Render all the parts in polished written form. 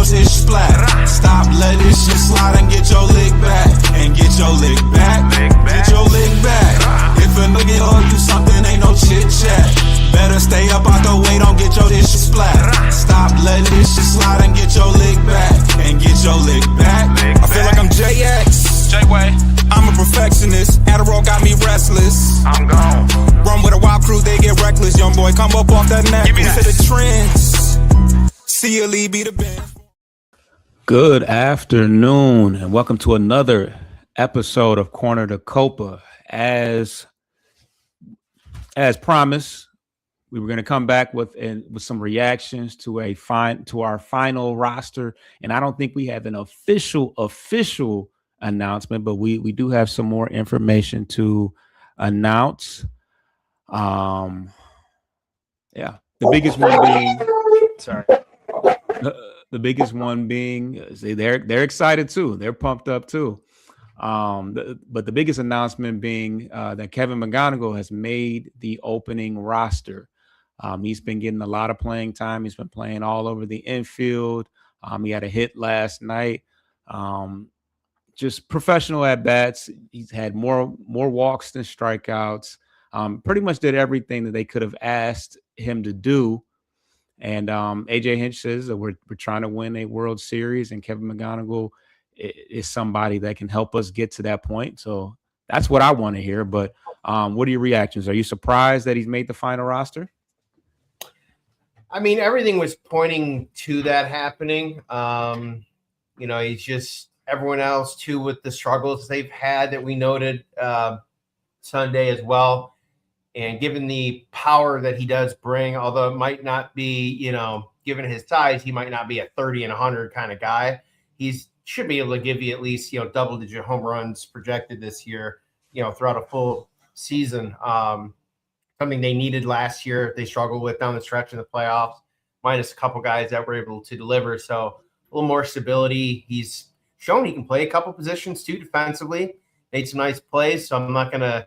your shit splat. Stop, let this shit slide and get your lick back. And get your lick back. Get your lick back. If a nigga owe you something, ain't no chit chat. Better stay up out the way, don't get your shit splat. Stop, let this shit slide and get your lick back. And get your lick back. I feel like I'm JX. J-Way. I'm a perfectionist. Adderall got me restless. I'm gone. Run with a wild crew, they get reckless. Young boy, come up off that neck. Give me to the trends. See a lead, be the band. Good afternoon, and welcome to another episode of Corner to Copa. As promised, we were going to come back with some reactions to our final roster, and I don't think we have an official announcement, but we do have some more information to announce. The biggest one being the biggest one being they're excited too. They're pumped up too. But the biggest announcement being that Kevin McGonigal has made the opening roster. He's been getting a lot of playing time. He's been playing all over the infield. He had a hit last night. Just professional at bats. He's had more walks than strikeouts. Pretty much did everything that they could have asked him to do. And AJ Hinch says that we're trying to win a World Series, and Kevin McGonigal is somebody that can help us get to that point. So that's what I want to hear. But what are your reactions? Are you surprised that he's made the final roster? I mean, everything was pointing to that happening. He's just everyone else too with the struggles they've had that we noted Sunday as well. And given the power that he does bring, although it might not be, given his size, he might not be a 30 and 100 kind of guy. He should be able to give you at least, double-digit home runs projected this year, throughout a full season. Something they needed last year. They struggled with down the stretch in the playoffs, minus a couple guys that were able to deliver. So a little more stability. He's shown he can play a couple positions too defensively. Made some nice plays. So I'm not gonna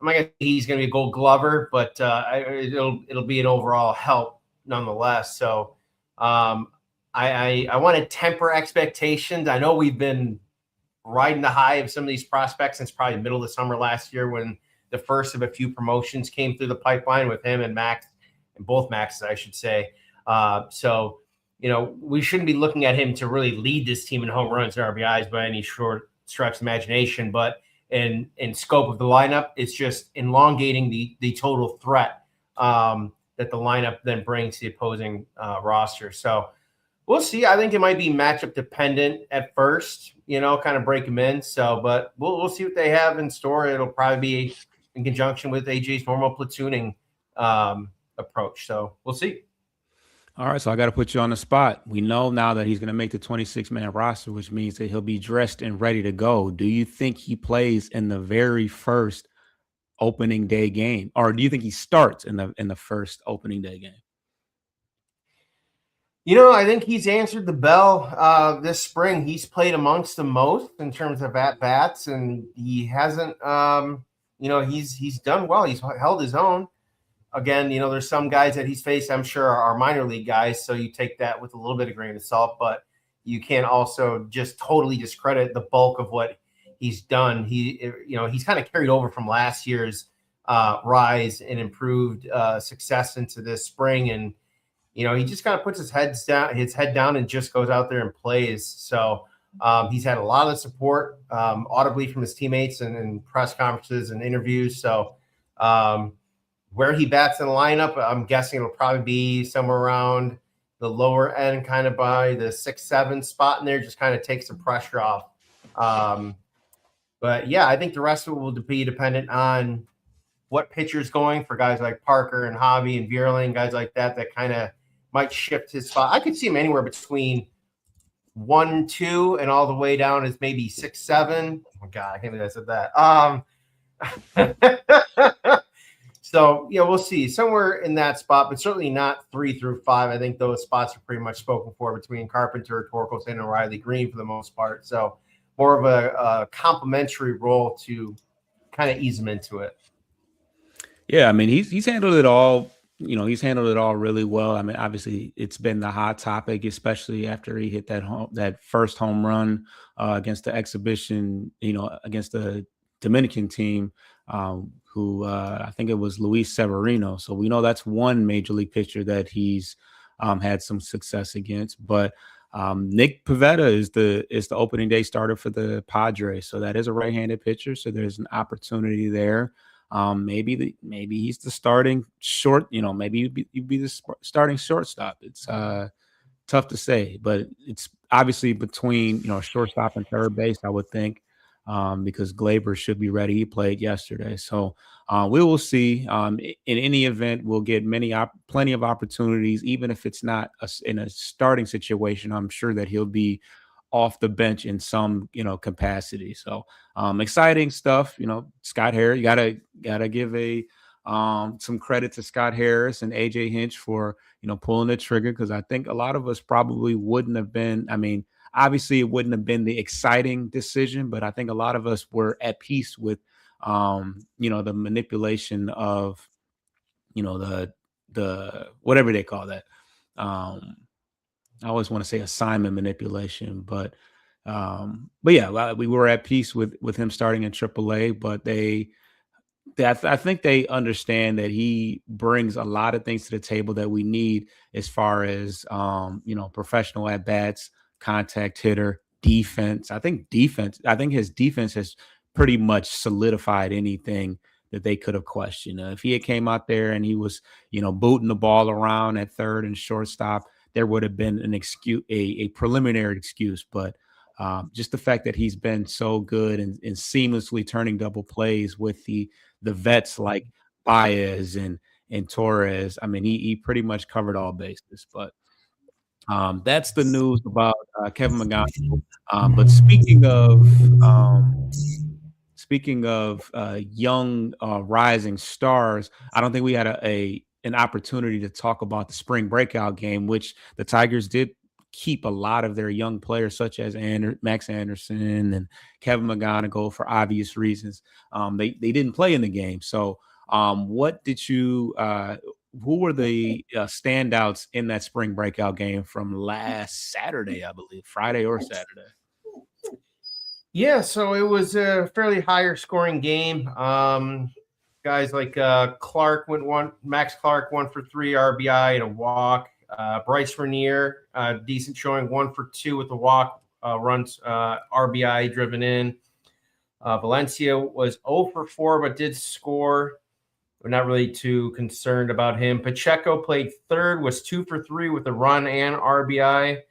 say he's gonna be a Gold Glover, but it'll be an overall help nonetheless. So I want to temper expectations. I know we've been riding the high of some of these prospects since probably the middle of the summer last year when the first of a few promotions came through the pipeline with him and Max, and both Maxes, I should say. We shouldn't be looking at him to really lead this team in home runs and RBIs by any short stretch of imagination. But in scope of the lineup, it's just elongating the total threat that the lineup then brings to the opposing roster. So we'll see. I think it might be matchup dependent at first, kind of break them in. So, but we'll see what they have in store. It'll probably be in conjunction with AJ's normal platooning approach. So we'll see. All right, so I got to put you on the spot. We know now that he's going to make the 26-man roster, which means that he'll be dressed and ready to go. Do you think he plays in the very first opening day game, or do you think he starts in the first opening day game? I think he's answered the bell this spring. He's played amongst the most in terms of at-bats, and he hasn't he's done well. He's held his own. Again, there's some guys that he's faced, I'm sure, are minor league guys, so you take that with a little bit of grain of salt, but you can't also just totally discredit the bulk of what he's done. He's kind of carried over from last year's rise and improved success into this spring, and he just kind of puts his head down and just goes out there and plays. So he's had a lot of support audibly from his teammates and press conferences and interviews. So where he bats in the lineup, I'm guessing it'll probably be somewhere around the lower end, kind of by the 6-7 spot in there, just kind of take some pressure off. But yeah, I think the rest of it will be dependent on what pitcher's going for guys like Parker and Javi and Vierling, guys like that kind of might shift his spot. I could see him anywhere between 1-2 and all the way down as maybe 6-7. Oh my God, I can't believe I said that. So, we'll see somewhere in that spot, but certainly not 3 through 5. I think those spots are pretty much spoken for between Carpenter, Torkelson, and Riley Green for the most part. So more of a complementary role to kind of ease him into it. Yeah, I mean, he's handled it all he's handled it all really well. I mean, obviously, it's been the hot topic, especially after he hit that first home run against the exhibition, against the Dominican team, who I think it was Luis Severino. So we know that's one major league pitcher that he's had some success against. But Nick Pivetta is the opening day starter for the Padres, so that is a right-handed pitcher. So there's an opportunity there. Maybe he's the starting short. Maybe you'd be the starting shortstop. It's tough to say, but it's obviously between shortstop and third base, I would think, because Glaber should be ready. He played yesterday, so we will see. In any event, we'll get plenty of opportunities, even if it's not in a starting situation. I'm sure that he'll be off the bench in some capacity. So exciting stuff. Scott Harris, you gotta give some credit to Scott Harris and AJ Hinch for pulling the trigger, because I think a lot of us probably wouldn't have been. I mean, obviously it wouldn't have been the exciting decision, but I think a lot of us were at peace with the manipulation of the whatever they call that. I always want to say assignment manipulation, but yeah, we were at peace with him starting in AAA. But I think they understand that he brings a lot of things to the table that we need as far as professional at bats, contact hitter, defense. I think his defense has pretty much solidified anything that they could have questioned. If he had came out there and he was booting the ball around at third and shortstop, there would have been an excuse, a preliminary excuse. But just the fact that he's been so good and seamlessly turning double plays with the vets like Baez and Torres, I mean, he pretty much covered all bases. But that's the news about Kevin McGonigal. But speaking of young rising stars, I don't think we had an opportunity to talk about the spring breakout game, which the Tigers did keep a lot of their young players, such as Max Anderson and Kevin McGonigal, for obvious reasons. They didn't play in the game. So what did you who were the standouts in that spring breakout game from last Saturday, I believe, Friday or Saturday? Yeah, so it was a fairly higher scoring game. Guys like Max Clark, 1 for 3 RBI and a walk. Bryce Renier, decent showing, 1 for 2 with a walk, runs RBI driven in. Valencia was 0 for 4, but did score. We're not really too concerned about him. Pacheco played third, was 2 for 3 with a run and RBI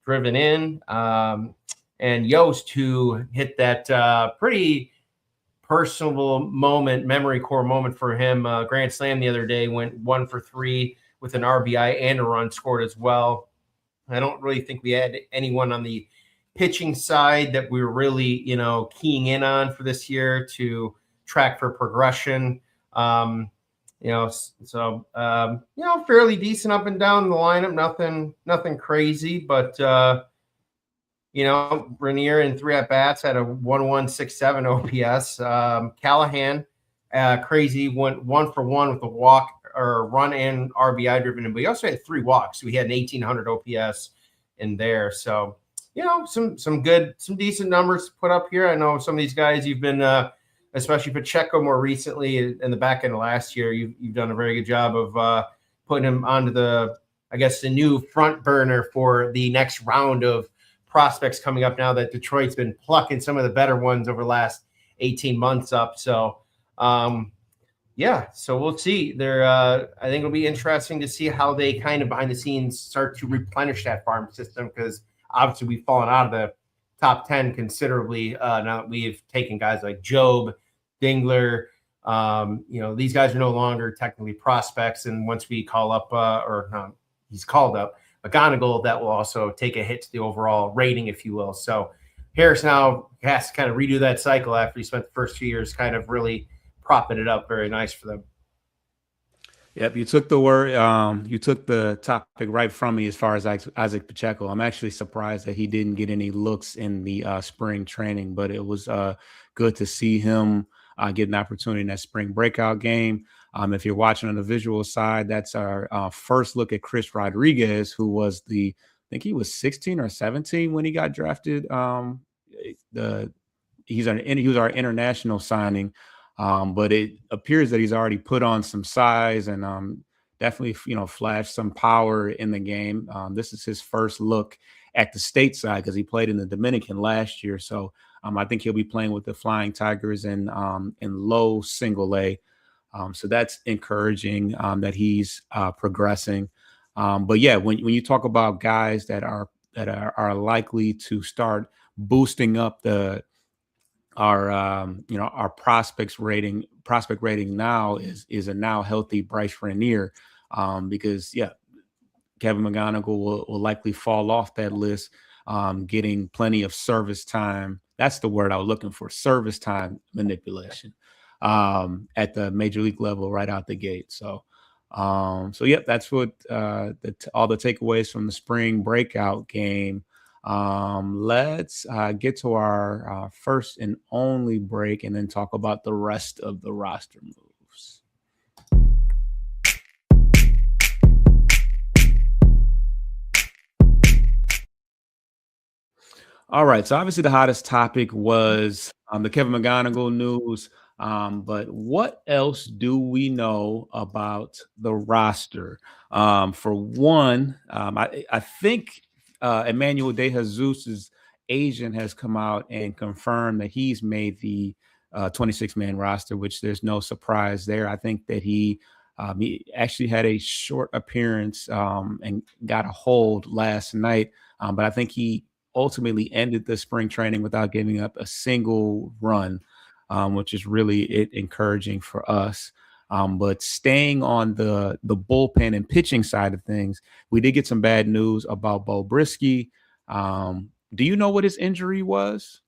driven in. And Yost, who hit that pretty personal moment, memory core moment for him, grand slam the other day, went 1 for 3 with an RBI and a run scored as well. I don't really think we had anyone on the pitching side that we were really, keying in on for this year to track for progression. Fairly decent up and down the lineup, nothing crazy, but Renier in 3 at-bats had a 1.167 OPS. Callahan, crazy, went 1 for 1 with a walk or run and RBI driven in, but he also had 3 walks. So he had an 1,800 OPS in there. So, some decent numbers put up here. I know some of these guys you've been, especially Pacheco more recently in the back end of last year, you've done a very good job of putting him onto the new front burner for the next round of prospects coming up now that Detroit's been plucking some of the better ones over the last 18 months up. So, so we'll see. I think it'll be interesting to see how they kind of behind the scenes start to replenish that farm system, because obviously we've fallen out of the top 10 considerably now that we've taken guys like Job, Dingler. These guys are no longer technically prospects, and once we call up he's called up McGonigal, that will also take a hit to the overall rating, if you will. So Harris now has to kind of redo that cycle after he spent the first 2 years kind of really propping it up. Very nice for them. Yep, you took the topic right from me as far as Isaac Pacheco. I'm actually surprised that he didn't get any looks in the spring training, but it was good to see him get an opportunity in that spring breakout game. If you're watching on the visual side, that's our first look at Chris Rodriguez, who was I think he was 16 or 17 when he got drafted. He was our international signing, but it appears that he's already put on some size and definitely, flashed some power in the game. This is his first look at the stateside because he played in the Dominican last year. So I think he'll be playing with the Flying Tigers in low single A. So that's encouraging that he's progressing. But yeah, when you talk about guys that are likely to start boosting up our prospect rating now is a now healthy Bryce Ranier, because Kevin McGonigal will likely fall off that list, getting plenty of service time. That's the word I was looking for, service time manipulation at the major league level right out the gate. So that's what all the takeaways from the spring breakout game. Let's get to our first and only break and then talk about the rest of the roster moves. All right, so obviously the hottest topic was the Kevin McGonigal news. But what else do we know about the roster? For one, I think Emmanuel De Jesus' agent has come out and confirmed that he's made the 26-man roster, which there's no surprise there. I think that he actually had a short appearance and got a hold last night, but I think he ultimately ended the spring training without giving up a single run, which is really encouraging for us. But staying on the bullpen and pitching side of things, we did get some bad news about Beau Brieske. Do you know what his injury was?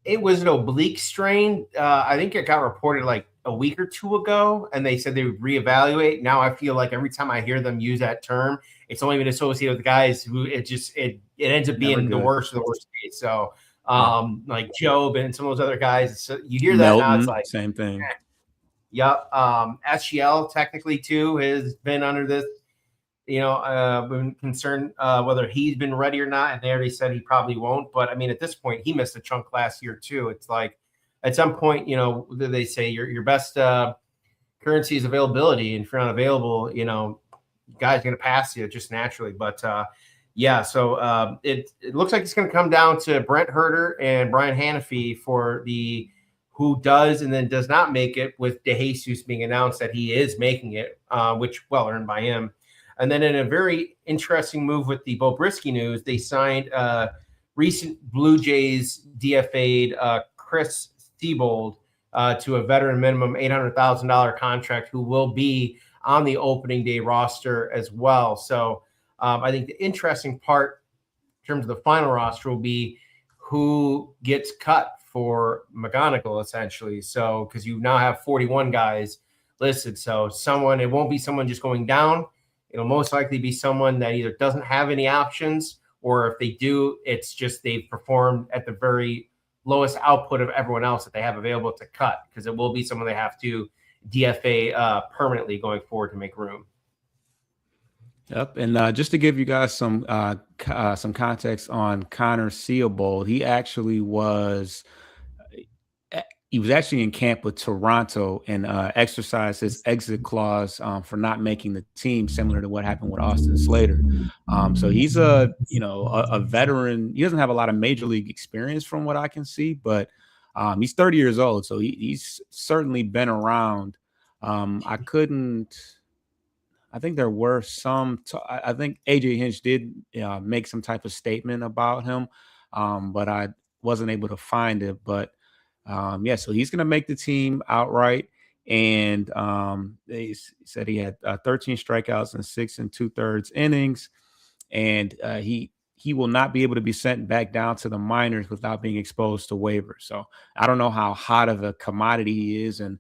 It was an oblique strain. I think it got reported like a week or two ago, and they said they would reevaluate. Now I feel like every time I hear them use that term, it's only been associated with guys who it ends up being the worst of the worst case. So like Job and some of those other guys, so you hear that Melton, now, it's like same thing. Yep. SGL technically too has been under this, been concerned whether he's been ready or not. And they already said he probably won't. But I mean, at this point, he missed a chunk last year too. It's like at some point, they say your best currency is availability. And if you're not available, guy's going to pass you just naturally. But so it looks like it's going to come down to Brent Herter and Brian Hanafy for the who does and then does not make it, with De Jesus being announced that he is making it, which well earned by him. And then in a very interesting move with the Beau Brieske news, they signed recent Blue Jays DFA'd Chris Seabold to a veteran minimum $800,000 contract, who will be on the opening day roster as well. So I think the interesting part in terms of the final roster will be who gets cut for McGonigal, essentially. So, because you now have 41 guys listed. So it won't be someone just going down. It'll most likely be someone that either doesn't have any options, or if they do, it's just they've performed at the very lowest output of everyone else that they have available to cut, because it will be someone they have to DFA permanently going forward to make room. Yep, and just to give you guys some context on Connor Seabold, he was actually in camp with Toronto and exercised his exit clause for not making the team, similar to what happened with Austin Slater. So he's a veteran. He doesn't have a lot of major league experience from what I can see, but he's 30 years old, so he's certainly been around. I think there were I think AJ Hinch did make some type of statement about him, but I wasn't able to find it. But so he's going to make the team outright. And they said he had 13 strikeouts in 6 2/3 innings. And he will not be able to be sent back down to the minors without being exposed to waivers. So I don't know how hot of a commodity he is, and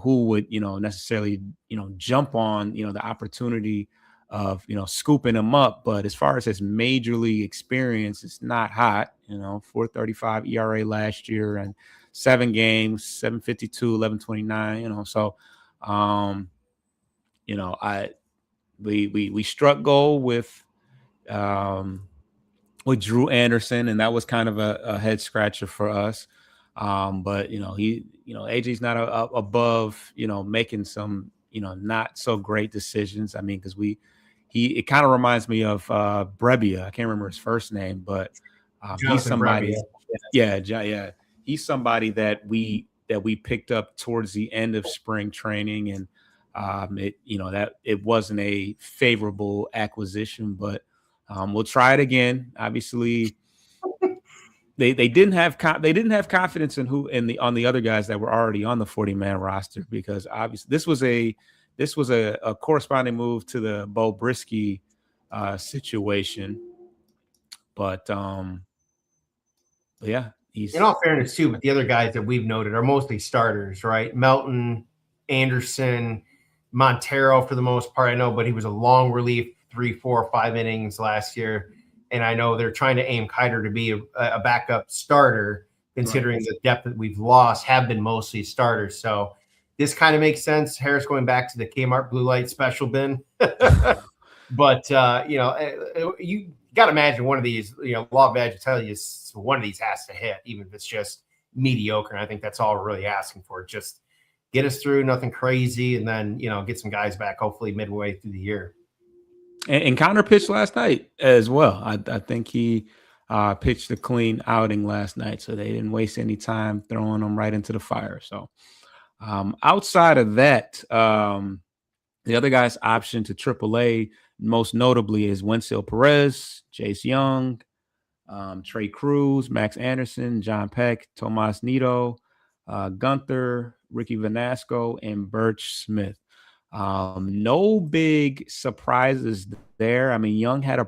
who would necessarily jump on the opportunity of scooping him up. But as far as his major league experience, it's not hot. 4.35 ERA last year and 7 games, 7.52, 11.29. So You know, we struck gold with Drew Anderson, and that was kind of a head scratcher for us. But AJ's not above making some not so great decisions. I mean, because it kind of reminds me of Brebbia. I can't remember his first name, but he's somebody. Brebbia. Yeah, he's somebody that we picked up towards the end of spring training, and it wasn't a favorable acquisition, but we'll try it again. Obviously, they didn't have confidence in on the other guys that were already on the 40-man roster, because obviously this was a corresponding move to the Bo Brisky situation. But yeah, in all fairness too, but the other guys that we've noted are mostly starters, right? Melton, Anderson, Montero for the most part, I know, but he was a long relief 3, 4, 5 innings last year. And I know they're trying to aim Kiter to be a backup starter, considering the depth that we've lost have been mostly starters. So this kind of makes sense. Harris going back to the Kmart blue light special bin. But, you got to imagine one of these, law of edge tell you one of these has to hit, even if it's just mediocre. And I think that's all we're really asking for. Just get us through, nothing crazy, and then, get some guys back hopefully midway through the year. And Connor pitched last night as well. I think he pitched a clean outing last night, so they didn't waste any time throwing him right into the fire. So outside of that, the other guys optioned to AAA, most notably, is Wenceel Perez, Jace Young, Trey Cruz, Max Anderson, John Peck, Tomas Nido, Gunther, Ricky Vanasco, and Birch Smith. No big surprises there. I mean, Young had a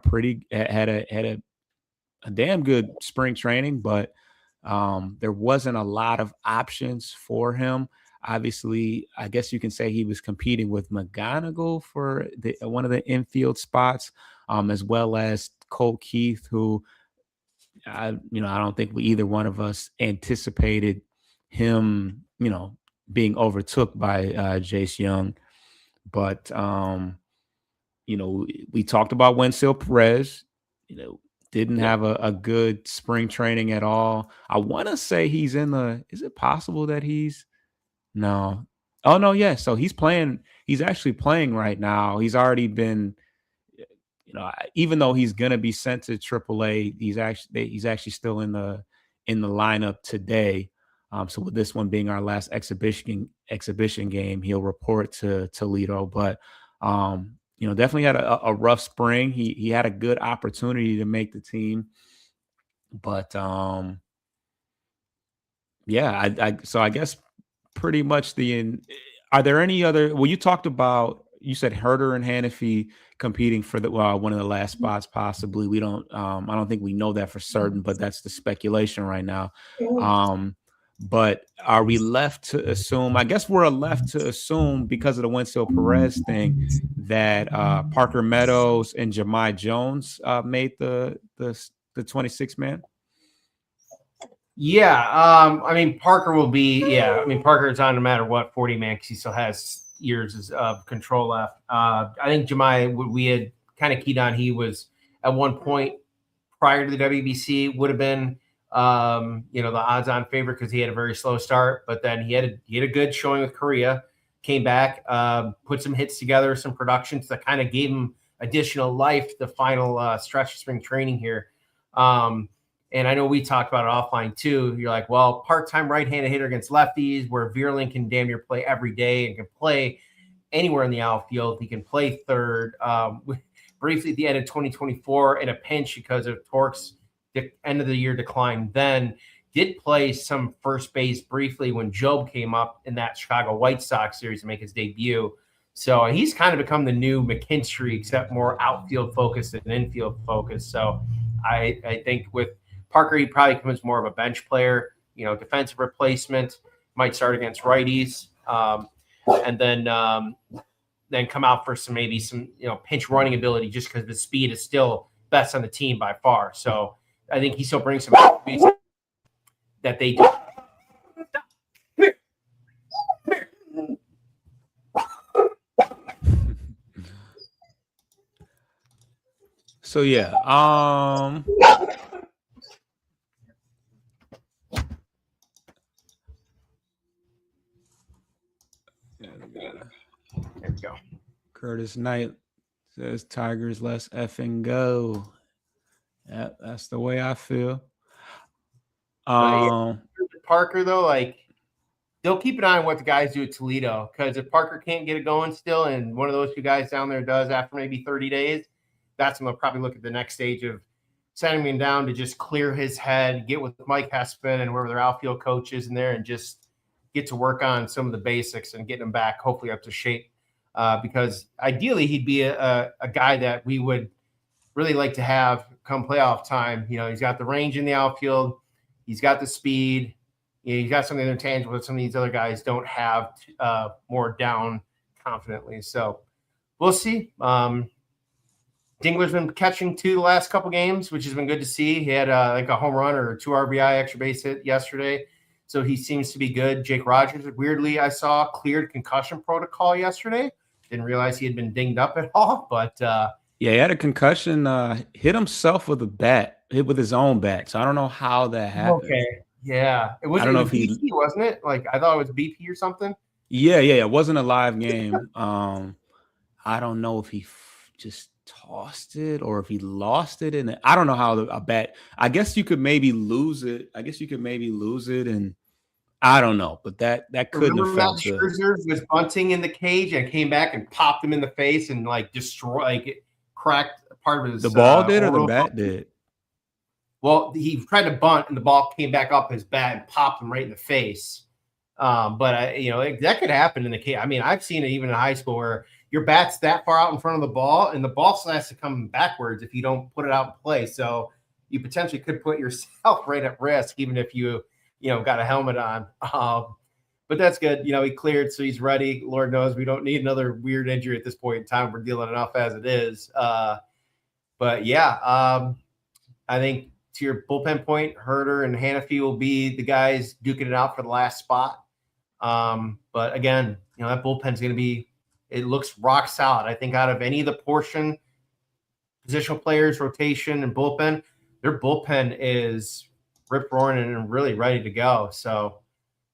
damn good spring training, but there wasn't a lot of options for him. Obviously, I guess you can say he was competing with McGonigal for one of the infield spots, as well as Colt Keith, who I don't think either one of us anticipated him, being overtook by Jace Young. But we talked about Wenceel Perez, didn't have a good spring training at all. I want to say he's is it possible that no. Oh no, yeah. So he's actually playing right now. He's already been, even though he's gonna be sent to AAA, he's actually still in the lineup today. So with this one being our last exhibition game, he'll report to Toledo. But definitely had a rough spring. He had a good opportunity to make the team, but so I guess pretty much are there any other? Well, you said Herder and Hannafy competing for one of the last spots, possibly. We don't. I don't think we know that for certain, but that's the speculation right now. But are we left to assume? I guess we're left to assume, because of the Wenceel Perez thing, that Parker Meadows and Jahmai Jones made the 26-man. Yeah, Parker will be. Yeah, Parker's on no matter what 40-man, because he still has years of control left. I think Jahmai, we had kind of keyed on. He was at one point prior to the WBC would have been the odds-on favorite, because he had a very slow start, but then he had a good showing with Korea, came back, put some hits together, some productions that kind of gave him additional life the final stretch of spring training here. And I know we talked about it offline too. You're like, well, part-time right-handed hitter against lefties, where Vierling can damn near play every day and can play anywhere in the outfield. He can play third. Briefly at the end of 2024 in a pinch because of Torque's end of the year decline, then did play some first base briefly when Job came up in that Chicago White Sox series to make his debut. So he's kind of become the new McKinstry, except more outfield focused than infield focused. So I think with Parker, he probably becomes more of a bench player, defensive replacement, might start against righties, and then come out for some pinch running ability, just because the speed is still best on the team by far. So I think he still brings some attributes that they do. So yeah, There we go. Curtis Knight says Tigers, let's effing go. Yeah, that's the way I feel. Parker though, like they'll keep an eye on what the guys do at Toledo, because if Parker can't get it going still, and one of those two guys down there does after maybe 30 days, that's when they'll probably look at the next stage of sending him down to just clear his head, get with Mike Hespin and whoever their outfield coach is in there, and just get to work on some of the basics and getting him back, hopefully up to shape. Because ideally he'd be a guy that we would really like to have come playoff time. You know, he's got the range in the outfield, he's got the speed, he's got some of the intangibles that some of these other guys don't have more down confidently. So we'll see. Dingler's been catching too the last couple games, which has been good to see. He had like a home run or 2 RBI extra base hit yesterday. So he seems to be good. Jake Rogers, weirdly, I saw cleared concussion protocol yesterday. Didn't realize he had been dinged up at all, but yeah, he had a concussion, hit himself with a bat, hit with his own bat. So I don't know how that happened. Okay. Yeah. It was, I don't know if BP, wasn't it? Like I thought it was BP or something. Yeah. It wasn't a live game. I don't know if he just tossed it or if he lost it. And I don't know how a bat, I guess you could maybe lose it. And I don't know, but that couldn't have felt good. Scherzer was bunting in the cage and came back and popped him in the face and like destroyed, like it cracked part of his. The ball did or the bat did? Well, he tried to bunt and the ball came back up his bat and popped him right in the face. But that could happen in the cage. I mean, I've seen it even in high school where your bat's that far out in front of the ball and the ball still has to come backwards if you don't put it out in play. So you potentially could put yourself right at risk, even if you got a helmet on. But that's good. He cleared, so he's ready. Lord knows we don't need another weird injury at this point in time. We're dealing enough as it is. But yeah, I think to your bullpen point, Herder and Hannafy will be the guys duking it out for the last spot. But again, that bullpen's going to be, it looks rock solid. I think out of any of the portion, positional players, rotation, and bullpen, their bullpen is rip roaring and really ready to go. So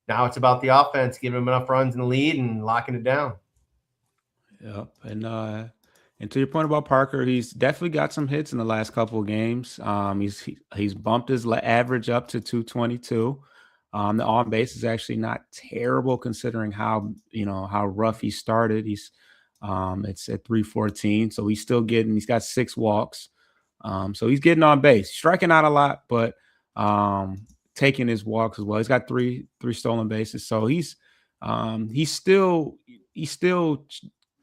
now it's about the offense, giving them enough runs in the lead and locking it down. Yep. And to your point about Parker, he's definitely got some hits in the last couple of games. He's bumped his average up to 222. The on base is actually not terrible considering how rough he started. It's at 314, so he's got 6 walks. So he's getting on base, striking out a lot, but taking his walks as well. He's got three stolen bases, so he's still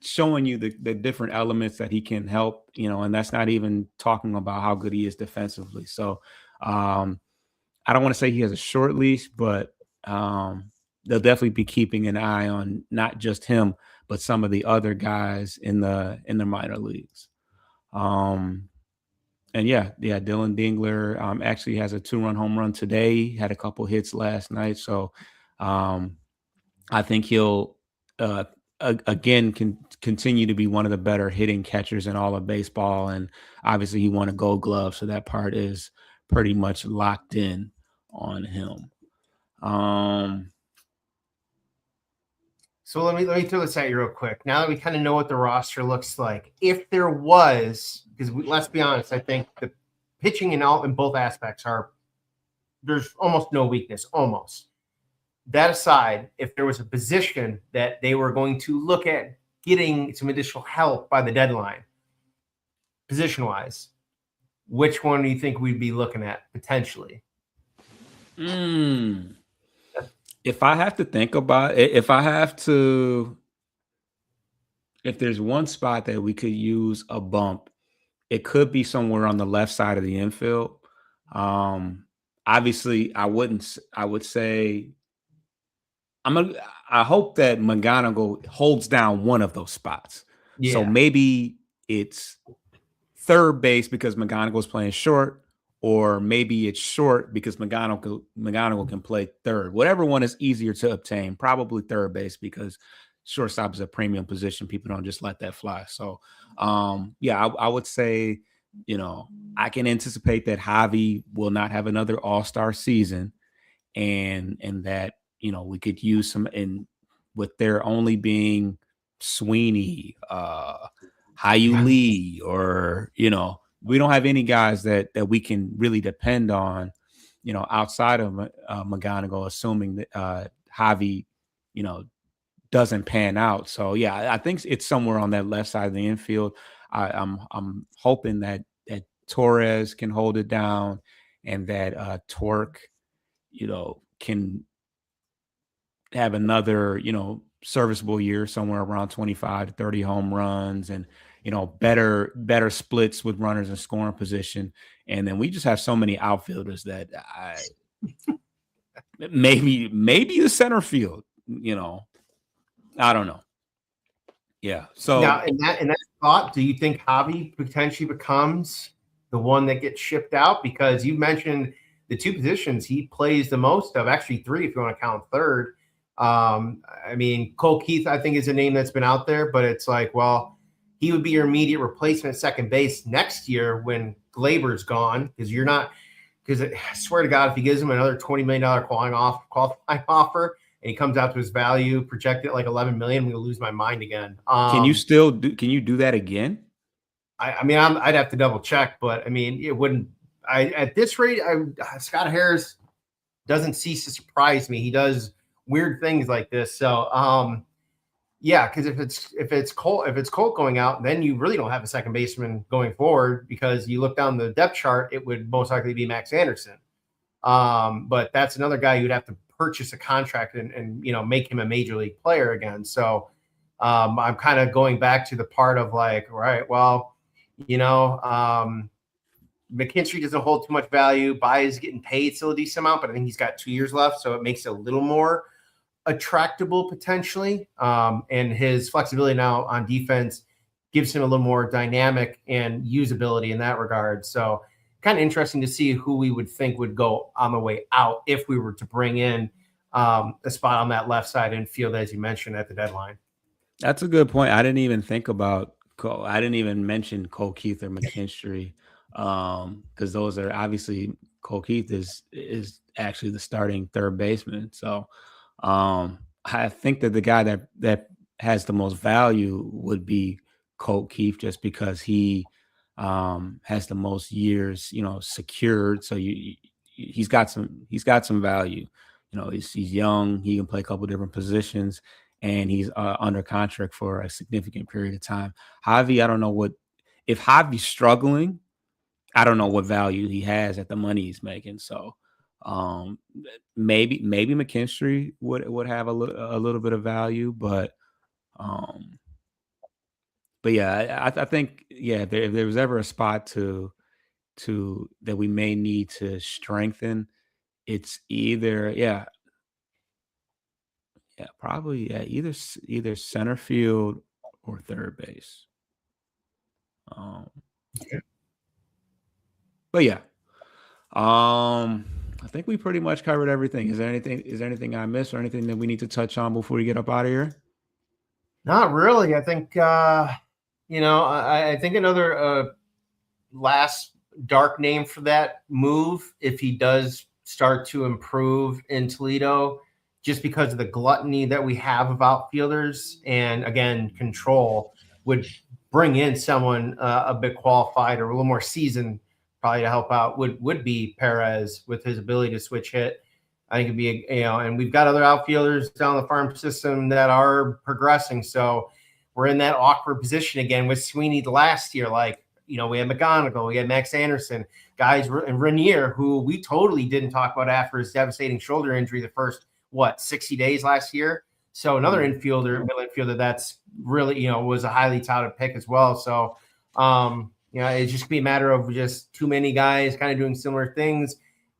showing you the different elements that he can help, and that's not even talking about how good he is defensively. So I don't want to say he has a short leash, but they'll definitely be keeping an eye on not just him, but some of the other guys in the minor leagues. And yeah, Dylan Dingler actually has a 2-run home run today. He had a couple hits last night, so I think he'll again can continue to be one of the better hitting catchers in all of baseball. And obviously, he won a Gold Glove, so that part is pretty much locked in on him. So let me throw this at you real quick. Now that we kind of know what the roster looks like, if there was, because let's be honest, I think the pitching in both aspects there's almost no weakness, almost. That aside, if there was a position that they were going to look at getting some additional help by the deadline, position-wise, which one do you think we'd be looking at potentially? If I have to think about it, if there's one spot that we could use a bump, it could be somewhere on the left side of the infield. Obviously, I would say I hope that McGonigal holds down one of those spots. Yeah. So maybe it's third base because McGonigal's playing short, or maybe it's short because McGonigal can play third. Whatever one is easier to obtain, probably third base because shortstop is a premium position. People don't just let that fly. So, I would say you know, I can anticipate that Javi will not have another All-Star season, and that, you know, we could use some, and with there only being Sweeney, Hayu Lee, or, you know, we don't have any guys that we can really depend on, you know, outside of McGonigal, assuming that Javi, you know, doesn't pan out. So yeah, I think it's somewhere on that left side of the infield. I'm hoping that Torres can hold it down, and that Torque, you know, can have another, you know, serviceable year, somewhere around 25 to 30 home runs, and, you know, better splits with runners in scoring position. And then we just have so many outfielders that maybe the center field, you know, I don't know. Yeah. So now, in that thought, do you think Javi potentially becomes the one that gets shipped out? Because you mentioned the two positions he plays the most of, actually three if you want to count third. I mean, Cole Keith, I think, is a name that's been out there, but it's like, well, he would be your immediate replacement at second base next year when Glaber's gone, because I swear to God, if he gives him another $20 million qualifying offer, and he comes out to his value projected like 11 million, I'm going to lose my mind again. can you do that again? I mean, I'd have to double check, but I mean, it wouldn't. At this rate, Scott Harris doesn't cease to surprise me. He does weird things like this. So, yeah, because if it's Colt going out, then you really don't have a second baseman going forward, because you look down the depth chart, it would most likely be Max Anderson. But that's another guy you'd have to purchase a contract and you know, make him a major league player again. So I'm kind of going back to the part of like, right, well, you know, McKinstry doesn't hold too much value. Baez getting paid still a decent amount, but I think he's got 2 years left, so it makes it a little more attractable potentially. And his flexibility now on defense gives him a little more dynamic and usability in that regard. So kind of interesting to see who we would think would go on the way out if we were to bring in a spot on that left side infield, as you mentioned at the deadline. That's a good point. I didn't even think about Cole. I didn't even mention Cole Keith or McKinstry, because those are obviously, Cole Keith is actually the starting third baseman. So I think that the guy that has the most value would be Cole Keith, just because he has the most years, you know, secured. So he's got some value. You know, he's young. He can play a couple different positions, and he's under contract for a significant period of time. Javi, I don't know if Javi's struggling, I don't know what value he has at the money he's making. So maybe McKinstry would have a little bit of value, but yeah, I think, yeah, if there was ever a spot to that we may need to strengthen, it's either probably either center field or third base. But yeah, I think we pretty much covered everything. Is there anything I missed, or anything that we need to touch on before we get up out of here? Not really. I think you know, I think another last dark name for that move, if he does start to improve in Toledo, just because of the gluttony that we have of outfielders, and again, control, would bring in someone a bit qualified or a little more seasoned, probably to help out, would be Perez, with his ability to switch hit. I think it'd be, you know, and we've got other outfielders down the farm system that are progressing. So we're in that awkward position again with Sweeney the last year. Like, you know, we had McGonigal, we had Max Anderson, guys, and Renier, who we totally didn't talk about after his devastating shoulder injury the first, 60 days last year. So another middle infielder that's really, you know, was a highly touted pick as well. So, you know, it's just be a matter of just too many guys kind of doing similar things,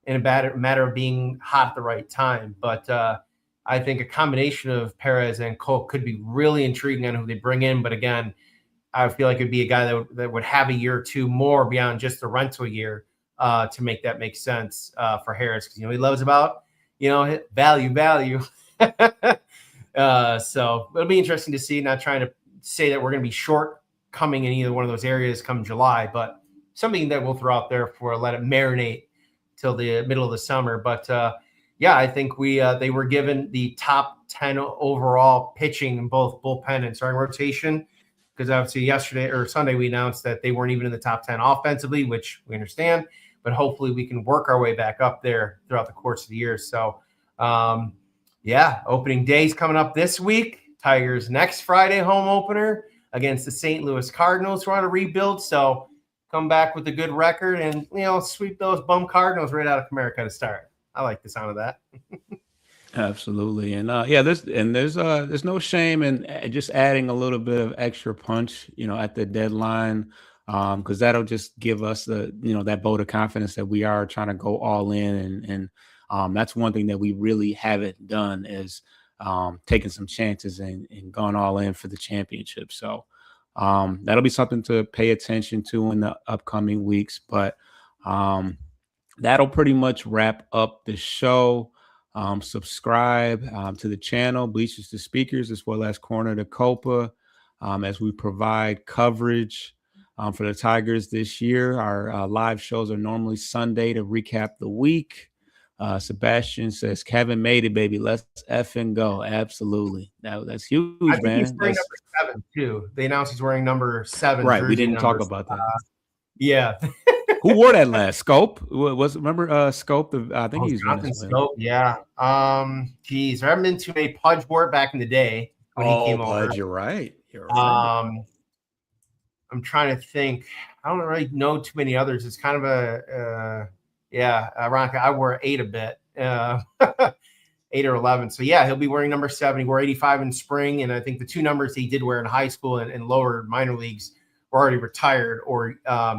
and a matter of being hot at the right time. But I think a combination of Perez and Cole could be really intriguing on who they bring in. But again, I feel like it'd be a guy that would have a year or two more beyond just the rental year to make that make sense for Harris, because, you know, he loves about, you know, value. So it'll be interesting to see. Not trying to say that we're going to be shortcoming in either one of those areas come July, but something that we'll throw out there for let it marinate till the middle of the summer. But yeah, I think they were given the top 10 overall pitching in both bullpen and starting rotation, because obviously yesterday or Sunday we announced that they weren't even in the top 10 offensively, which we understand, but hopefully we can work our way back up there throughout the course of the year. So yeah, opening day's coming up this week. Tigers next Friday home opener against the St. Louis Cardinals, who are on a rebuild. So come back with a good record and, sweep those bum Cardinals right out of Comerica to start. I like the sound of that. Absolutely. And yeah, there's no shame in just adding a little bit of extra punch, at the deadline, because that'll just give us that vote of confidence that we are trying to go all in. And that's one thing that we really haven't done is taking some chances and gone all in for the championship. So that'll be something to pay attention to in the upcoming weeks. But that'll pretty much wrap up the show. Subscribe to the channel, Bleachers to Speakers, as well as Corner to Copa, as we provide coverage for the Tigers this year. Our live shows are normally Sunday to recap the week. Sebastian says, Kevin made it, baby. Let's effing go. Absolutely. That's huge, I think man. he's wearing number 7, too. They announced he's wearing number 7. Right. We didn't talk about that. Yeah. Who wore that last? Scope? Remember Scope? I think he's Jonathan Scope. Yeah. Geez, I haven't been to a Pudge wore it back in the day when he came over. Pudge, you're right. You're right. I'm trying to think. I don't really know too many others. It's kind of ironic. I wore 8 a bit, 8 or 11. So yeah, he'll be wearing number 7. He wore 85 in spring, and I think the 2 numbers he did wear in high school and lower minor leagues were already retired, or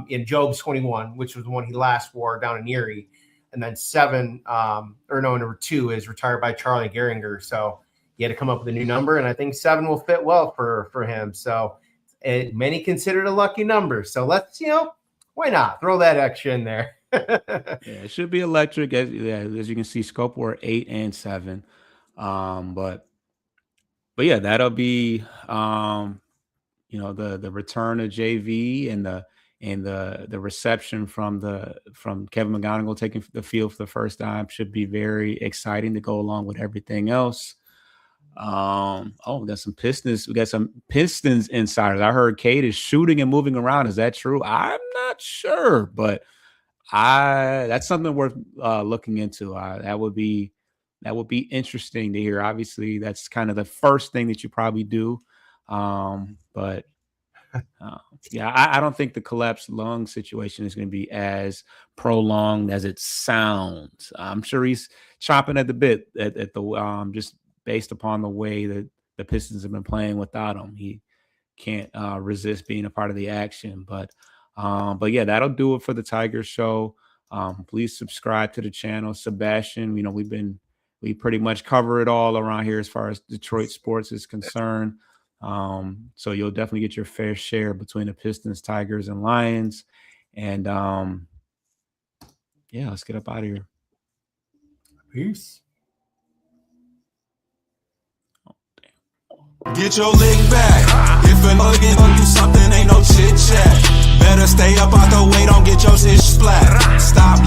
in Job's 21, which was the one he last wore down in Erie, and then 7, number 2 is retired by Charlie Gehringer. So he had to come up with a new number, and I think 7 will fit well for him. So many consider it a lucky number. So let's, why not throw that extra in there? Yeah, it should be electric. As you can see, Scope wore 8 and 7. But yeah, that'll be the return of JV and the reception from Kevin McGonigal taking the field for the first time should be very exciting to go along with everything else. We got some Pistons. We got some Pistons insiders. I heard Cade is shooting and moving around. Is that true? I'm not sure, but that's something worth looking into. That would be interesting to hear. Obviously, that's kind of the first thing that you probably do. But yeah, I don't think the collapsed lung situation is going to be as prolonged as it sounds. I'm sure he's chomping at the bit at the just based upon the way that the Pistons have been playing without him. He can't resist being a part of the action. But yeah, that'll do it for the Tigers show. Please subscribe to the channel. Sebastian, we pretty much cover it all around here as far as Detroit sports is concerned. So you'll definitely get your fair share between the Pistons, Tigers, and Lions. And yeah, let's get up out of here. Peace. Get your lick back. If a nugget on you something, ain't no chit chat. Better stay up out the way, don't get your shit splat. Stop.